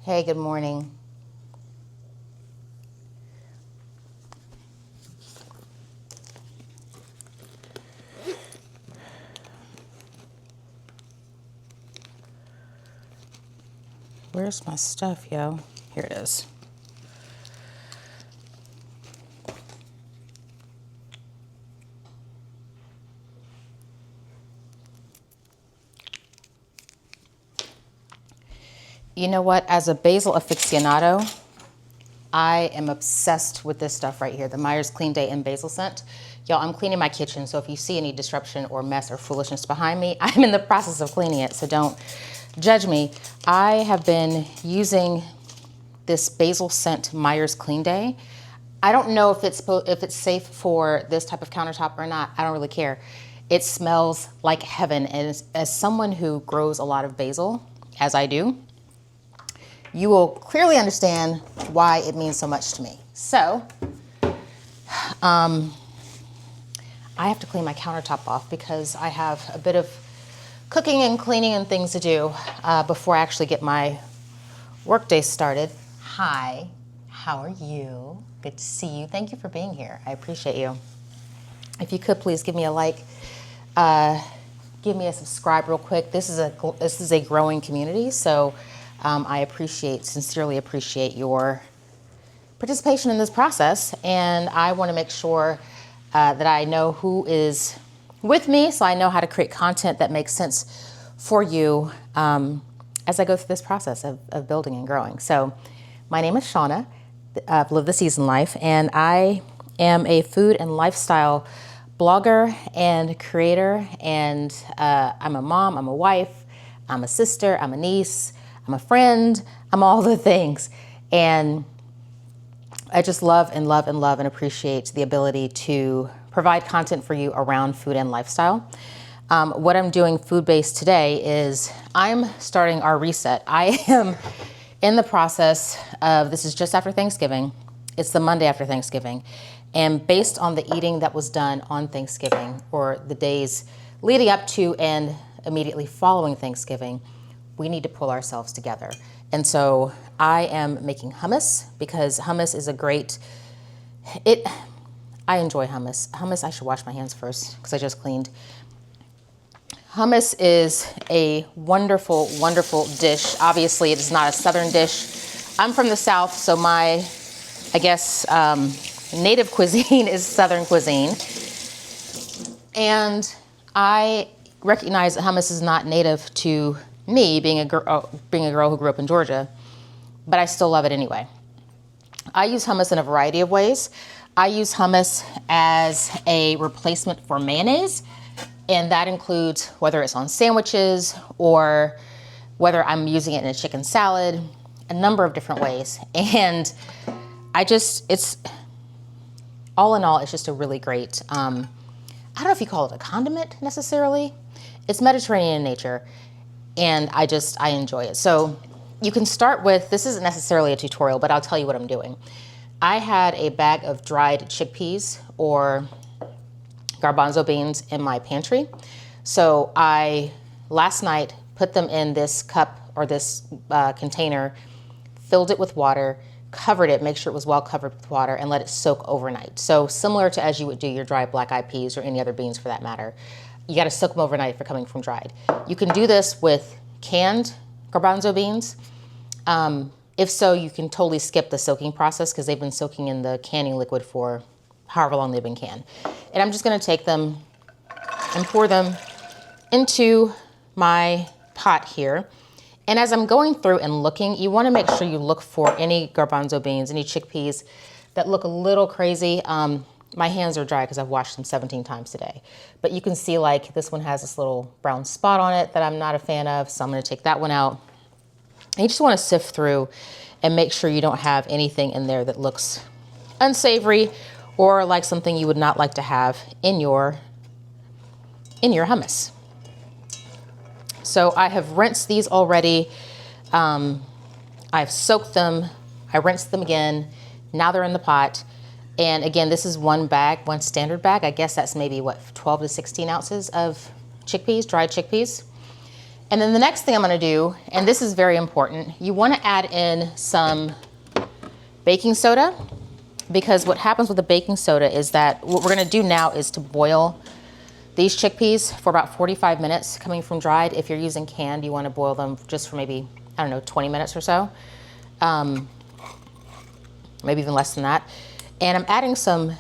Hey, good morning. Where's my stuff, yo? Here it is. You know what? As a basil aficionado, I am obsessed with this stuff right here, the Myers Clean Day and Basil Scent. Y'all, I'm cleaning my kitchen, so if you see any disruption or mess or foolishness behind me, I'm in the process of cleaning it, so don't judge me. I have been using this basil scent Myers Clean Day. I don't know if it's safe for this type of countertop or not. I don't really care. It smells like heaven, and as someone who grows a lot of basil, as I do, you will clearly understand why it means so much to me. So, I have to clean my countertop off because I have a bit of cooking and cleaning and things to do before I actually get my workday started. Hi, how are you? Good to see you. Thank you for being here. I appreciate you. If you could please give me a like, give me a subscribe real quick. This is a growing community, so I sincerely appreciate your participation in this process, and I want to make sure that I know who is with me, so I know how to create content that makes sense for you as I go through this process of building and growing. So my name is Shauna, Live the Season Life, and I am a food and lifestyle blogger and creator, and I'm a mom, I'm a wife, I'm a sister, I'm a niece, I'm a friend, I'm all the things. And I just love and appreciate the ability to provide content for you around food and lifestyle. What I'm doing food-based today is I'm starting our reset. I am in the process of, this is just after Thanksgiving. It's the Monday after Thanksgiving. And based on the eating that was done on Thanksgiving, or the days leading up to and immediately following Thanksgiving, we need to pull ourselves together. And so I am making hummus because hummus is I enjoy hummus. Hummus, I should wash my hands first because I just cleaned. Hummus is a wonderful, wonderful dish. Obviously, it is not a Southern dish. I'm from the South, so my, native cuisine is Southern cuisine. And I recognize that hummus is not native to me, being a girl who grew up in Georgia, but I still love it anyway. I use hummus in a variety of ways. I use hummus as a replacement for mayonnaise, and that includes whether it's on sandwiches or whether I'm using it in a chicken salad, a number of different ways. And it's all in all, it's just a really great, I don't know if you call it a condiment necessarily. It's Mediterranean in nature. And I enjoy it. So you can start with, this isn't necessarily a tutorial, but I'll tell you what I'm doing. I had a bag of dried chickpeas or garbanzo beans in my pantry. So I, last night, put them in this cup or this container, filled it with water, covered it, make sure it was well covered with water, and let it soak overnight. So similar to as you would do your dried black-eyed peas or any other beans for that matter. You got to soak them overnight if they're coming from dried. You can do this with canned garbanzo beans. If so, you can totally skip the soaking process because they've been soaking in the canning liquid for however long they've been canned. And I'm just going to take them and pour them into my pot here. And as I'm going through and looking, you want to make sure you look for any garbanzo beans, any chickpeas that look a little crazy. My hands are dry because I've washed them 17 times today. But you can see like this one has this little brown spot on it that I'm not a fan of, so I'm going to take that one out. And you just want to sift through and make sure you don't have anything in there that looks unsavory or like something you would not like to have in your hummus. So I have rinsed these already. I've soaked them. I rinsed them again. Now they're in the pot. And again, this is one bag, one standard bag. I guess that's maybe 12 to 16 ounces of chickpeas, dried chickpeas. And then the next thing I'm gonna do, and this is very important, you wanna add in some baking soda, because what happens with the baking soda is that what we're gonna do now is to boil these chickpeas for about 45 minutes coming from dried. If you're using canned, you wanna boil them just for maybe, I don't know, 20 minutes or so. Maybe even less than that. And I'm adding some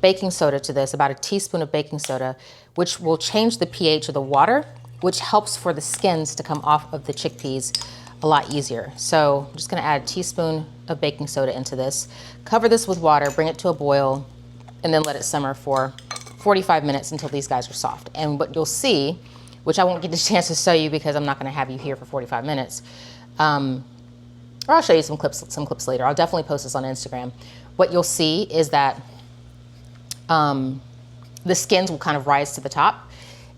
baking soda to this, about a teaspoon of baking soda, which will change the pH of the water, which helps for the skins to come off of the chickpeas a lot easier. So I'm just gonna add a teaspoon of baking soda into this, cover this with water, bring it to a boil, and then let it simmer for 45 minutes until these guys are soft. And what you'll see, which I won't get the chance to show you because I'm not gonna have you here for 45 minutes, or I'll show you some clips later. I'll definitely post this on Instagram. What you'll see is that the skins will kind of rise to the top.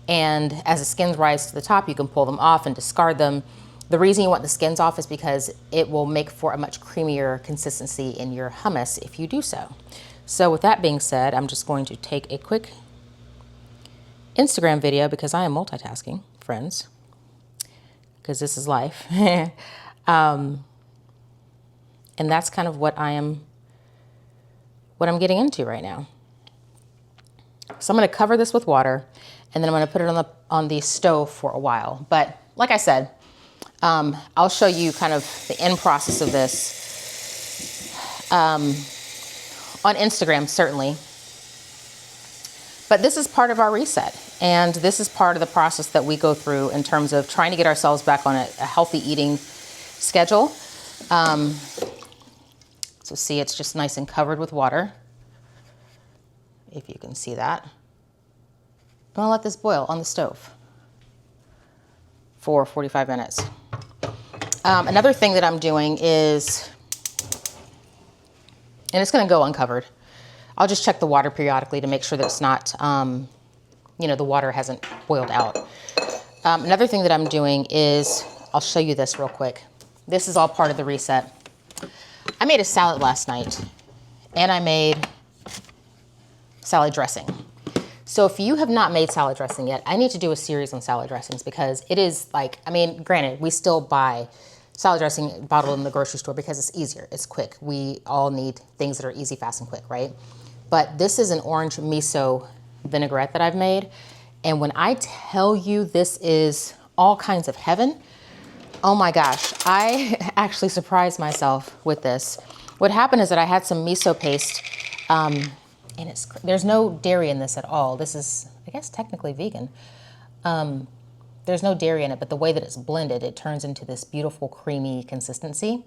And as the skins rise to the top, you can pull them off and discard them. The reason you want the skins off is because it will make for a much creamier consistency in your hummus if you do so. So with that being said, I'm just going to take a quick Instagram video because I am multitasking, friends, because this is life. And that's kind of what I'm getting into right now. So I'm gonna cover this with water, and then I'm gonna put it on the stove for a while. But like I said, I'll show you kind of the end process of this on Instagram, certainly. But this is part of our reset, and this is part of the process that we go through in terms of trying to get ourselves back on a healthy eating schedule. So see, it's just nice and covered with water, if you can see that. I'm gonna let this boil on the stove for 45 minutes. Another thing that I'm doing is, and it's gonna go uncovered, I'll just check the water periodically to make sure that it's not, the water hasn't boiled out. Another thing that I'm doing is, I'll show you this real quick. This is all part of the reset. I made a salad last night, and I made salad dressing. So if you have not made salad dressing yet, I need to do a series on salad dressings because it is like, granted, we still buy salad dressing bottled in the grocery store because it's easier, it's quick. We all need things that are easy, fast, and quick, right? But this is an orange miso vinaigrette that I've made. And when I tell you this is all kinds of heaven, oh my gosh, I actually surprised myself with this. What happened is that I had some miso paste, and there's no dairy in this at all. This is, I guess, technically vegan. There's no dairy in it, but the way that it's blended, it turns into this beautiful creamy consistency.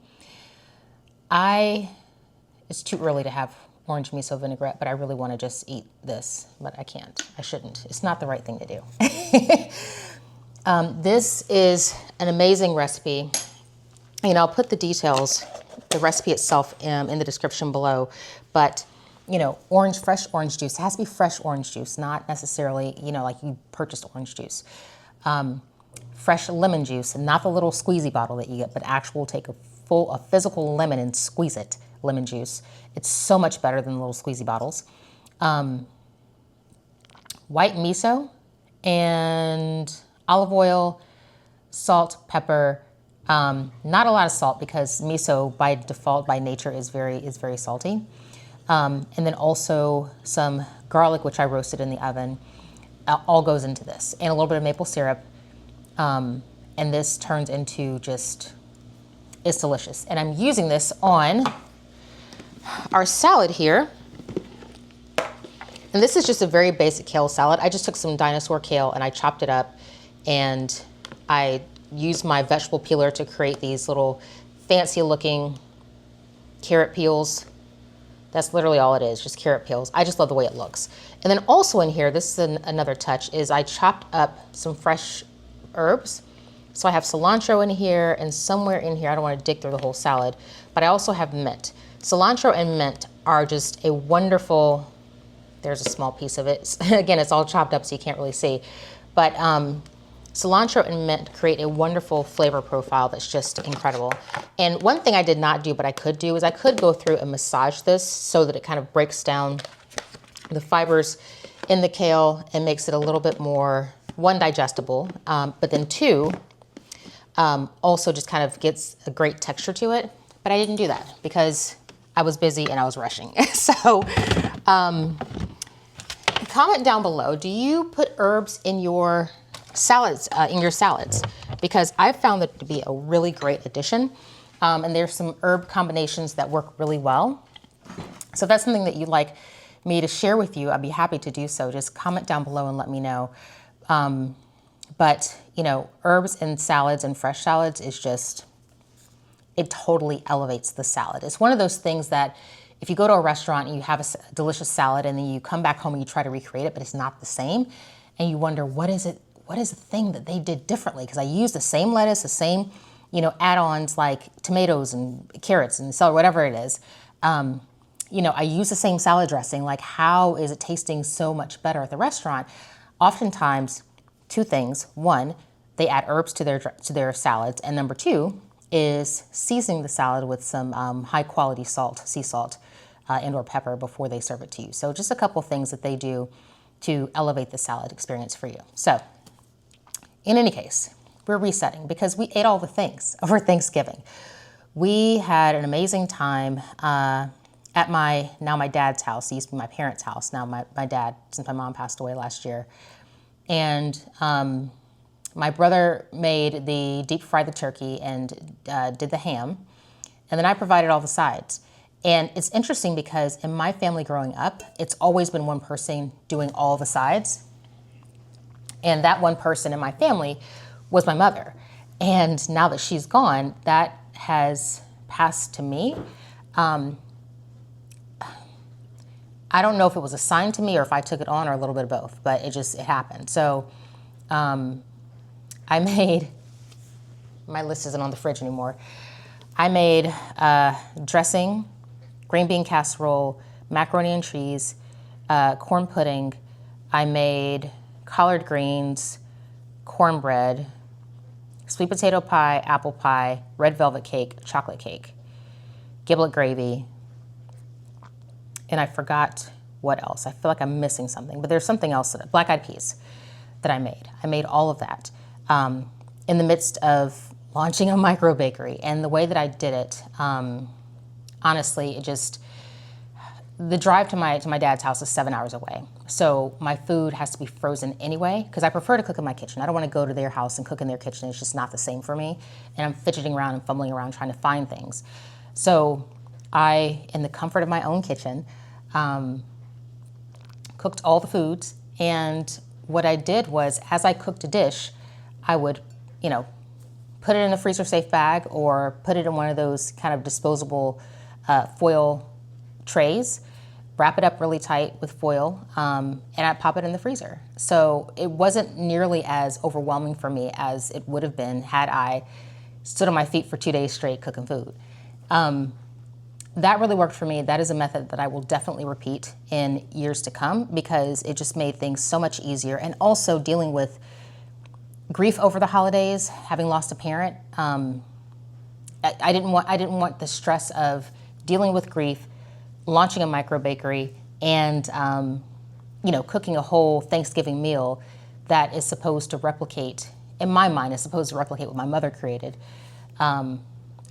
It's too early to have orange miso vinaigrette, but I really want to just eat this, but I can't. I shouldn't. It's not the right thing to do. This is an amazing recipe. I'll put the details, the recipe itself in the description below, but fresh orange juice. It has to be fresh orange juice, not necessarily, like you purchased orange juice. Fresh lemon juice, not the little squeezy bottle that you get, but actual take a physical lemon and squeeze it, lemon juice. It's so much better than the little squeezy bottles. White miso and olive oil, salt, pepper, not a lot of salt because miso by default, by nature, is very salty. And then also some garlic, which I roasted in the oven, all goes into this, and a little bit of maple syrup. And this turns into it's delicious. And I'm using this on our salad here. And this is just a very basic kale salad. I just took some dinosaur kale and I chopped it up, and I used my vegetable peeler to create these little fancy looking carrot peels. That's literally all it is, just carrot peels. I just love the way it looks. And then also in here, this is another touch, is I chopped up some fresh herbs. So I have cilantro in here, and somewhere in here, I don't want to dig through the whole salad, but I also have mint. Cilantro and mint are just a wonderful, there's a small piece of it. Again, it's all chopped up so you can't really see. But cilantro and mint create a wonderful flavor profile that's just incredible. And one thing I did not do, but I could do, is I could go through and massage this so that it kind of breaks down the fibers in the kale and makes it a little bit more, one, digestible, but then two, also just kind of gets a great texture to it. But I didn't do that because I was busy and I was rushing. So comment down below, do you put herbs in your salads? Because I've found that to be a really great addition. And there's some herb combinations that work really well. So if that's something that you'd like me to share with you, I'd be happy to do so. Just comment down below and let me know. But, you know, herbs in salads and fresh salads is just, it totally elevates the salad. It's one of those things that if you go to a restaurant and you have a delicious salad and then you come back home and you try to recreate it, but it's not the same, and you wonder, what is it? What is the thing that they did differently? Because I used the same lettuce, the same, you know, add-ons like tomatoes and carrots and celery, whatever it is. You know, I use the same salad dressing. Like, how is it tasting so much better at the restaurant? Oftentimes, two things. One, they add herbs to their salads, and number two is seasoning the salad with some high quality salt, sea salt, and or pepper before they serve it to you. So just a couple things that they do to elevate the salad experience for you. So in any case, we're resetting because we ate all the things over Thanksgiving. We had an amazing time at my dad's house. It used to be my parents' house. Now my dad, since my mom passed away last year. And my brother made deep fried the turkey and did the ham. And then I provided all the sides. And it's interesting because in my family growing up, it's always been one person doing all the sides. And that one person in my family was my mother. And now that she's gone, that has passed to me. I don't know if it was assigned to me or if I took it on or a little bit of both, but it happened. So I made, my list isn't on the fridge anymore. I made dressing, green bean casserole, macaroni and cheese, corn pudding. I made collard greens, cornbread, sweet potato pie, apple pie, red velvet cake, chocolate cake, giblet gravy, and I forgot what else. I feel like I'm missing something, but there's something else, black-eyed peas, that I made. I made all of that in the midst of launching a micro bakery. And the way that I did it, honestly, the drive to my dad's house is 7 hours away. So my food has to be frozen anyway, because I prefer to cook in my kitchen. I don't want to go to their house and cook in their kitchen. It's just not the same for me. And I'm fidgeting around and fumbling around trying to find things. So I, in the comfort of my own kitchen, cooked all the foods. And what I did was, as I cooked a dish, I would, you know, put it in a freezer safe bag or put it in one of those kind of disposable foil trays, wrap it up really tight with foil, and I'd pop it in the freezer. So it wasn't nearly as overwhelming for me as it would have been had I stood on my feet for 2 days straight cooking food. That really worked for me. That is a method that I will definitely repeat in years to come because it just made things so much easier. And also dealing with grief over the holidays, having lost a parent, I didn't want the stress of dealing with grief, launching a micro bakery, and you know, cooking a whole Thanksgiving meal that is supposed to replicate, in my mind, is supposed to replicate what my mother created.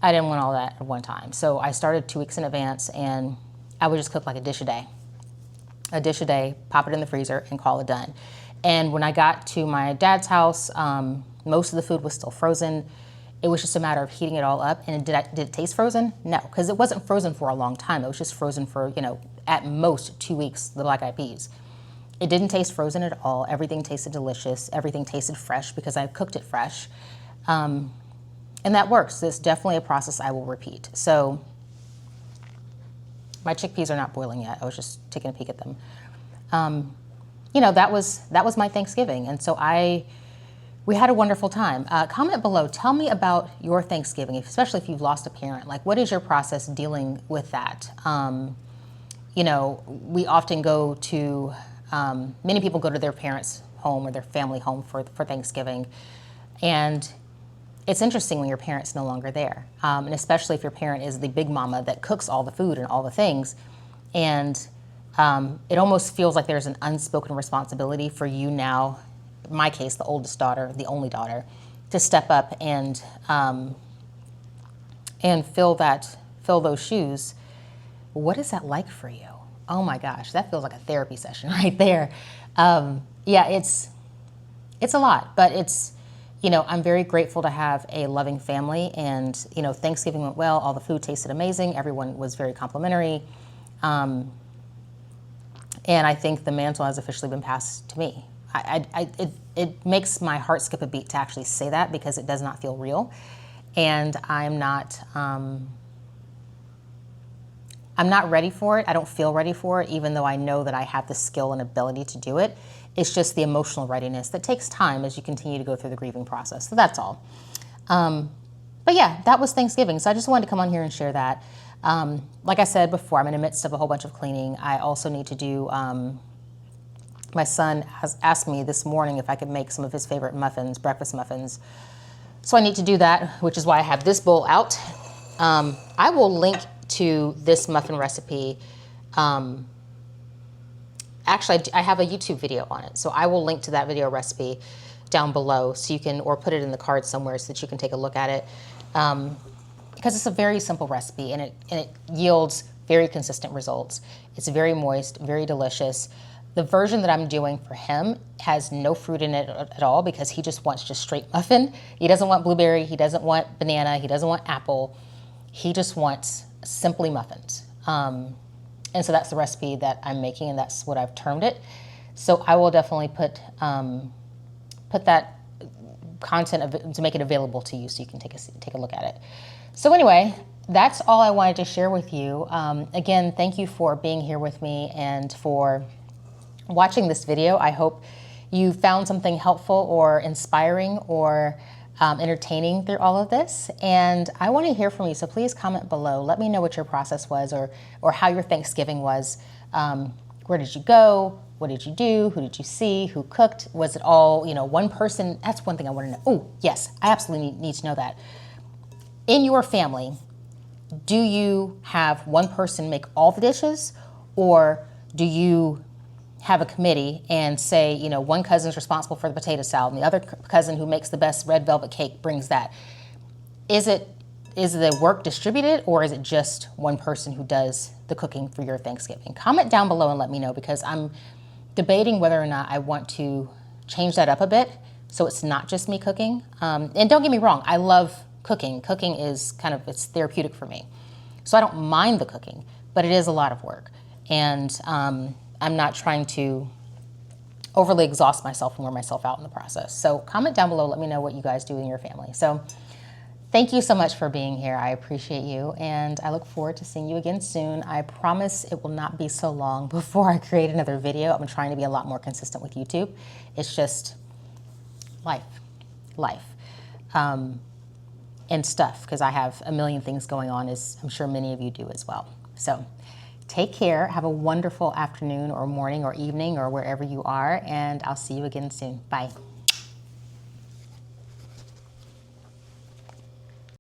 I didn't want all that at one time. So I started 2 weeks in advance, and I would just cook like a dish a day, pop it in the freezer, and call it done. And when I got to my dad's house, most of the food was still frozen. It was just a matter of heating it all up. And did it taste frozen? No, because it wasn't frozen for a long time. It was just frozen for, you know, at most 2 weeks, the black-eyed peas. It didn't taste frozen at all. Everything tasted delicious. Everything tasted fresh because I cooked it fresh. And that works. It's definitely a process I will repeat. So my chickpeas are not boiling yet. I was just taking a peek at them. You know, that was my Thanksgiving. And so we had a wonderful time. Comment below. Tell me about your Thanksgiving, especially if you've lost a parent. Like, what is your process dealing with that? You know, we often go to, many people go to their parents' home or their family home for Thanksgiving. And it's interesting when your parent's no longer there. And especially if your parent is the big mama that cooks all the food and all the things. And it almost feels like there's an unspoken responsibility for you now, in my case, the oldest daughter, the only daughter, to step up and fill those shoes. What is that like for you? Oh my gosh, that feels like a therapy session right there. Yeah, it's a lot, but it's, you know, I'm very grateful to have a loving family, and, you know, Thanksgiving went well. All the food tasted amazing. Everyone was very complimentary. And I think the mantle has officially been passed to me. It makes my heart skip a beat to actually say that, because it does not feel real. And I'm not ready for it. I don't feel ready for it, even though I know that I have the skill and ability to do it. It's just the emotional readiness that takes time as you continue to go through the grieving process. So that's all. But yeah, that was Thanksgiving. So I just wanted to come on here and share that. Like I said before, I'm in the midst of a whole bunch of cleaning. I also need to do, my son has asked me this morning if I could make some of his favorite muffins, breakfast muffins. So I need to do that, which is why I have this bowl out. I will link to this muffin recipe. Actually, I have a YouTube video on it, so I will link to that video recipe down below, so you can, or put it in the card somewhere so that you can take a look at it. Because it's a very simple recipe, and it yields very consistent results. It's very moist, very delicious. The version that I'm doing for him has no fruit in it at all, because he just wants just straight muffin. He doesn't want blueberry, he doesn't want banana, he doesn't want apple. He just wants simply muffins. And so that's the recipe that I'm making, and that's what I've termed it. So I will definitely put that content to make it available to you, so you can take a look at it. So anyway, that's all I wanted to share with you. Again, thank you for being here with me and for watching this video. I hope you found something helpful or inspiring or entertaining through all of this. And I want to hear from you, so please comment below. Let me know what your process was, or how your Thanksgiving was. Where did you go? What did you do? Who did you see? Who cooked? Was it all, you know, one person? That's one thing I want to know. Oh, yes, I absolutely need to know that. In your family, do you have one person make all the dishes, or do you have a committee and say, you know, one cousin's responsible for the potato salad and the other cousin who makes the best red velvet cake brings that? Is the work distributed, or is it just one person who does the cooking for your Thanksgiving? Comment down below and let me know, because I'm debating whether or not I want to change that up a bit so it's not just me cooking. And don't get me wrong, I love cooking. Cooking is it's therapeutic for me. So I don't mind the cooking, but it is a lot of work. And I'm not trying to overly exhaust myself and wear myself out in the process. So comment down below, let me know what you guys do in your family. So thank you so much for being here. I appreciate you, and I look forward to seeing you again soon. I promise it will not be so long before I create another video. I'm trying to be a lot more consistent with YouTube. It's just life, and stuff, because I have a million things going on, as I'm sure many of you do as well. So take care, have a wonderful afternoon or morning or evening or wherever you are, and I'll see you again soon. Bye.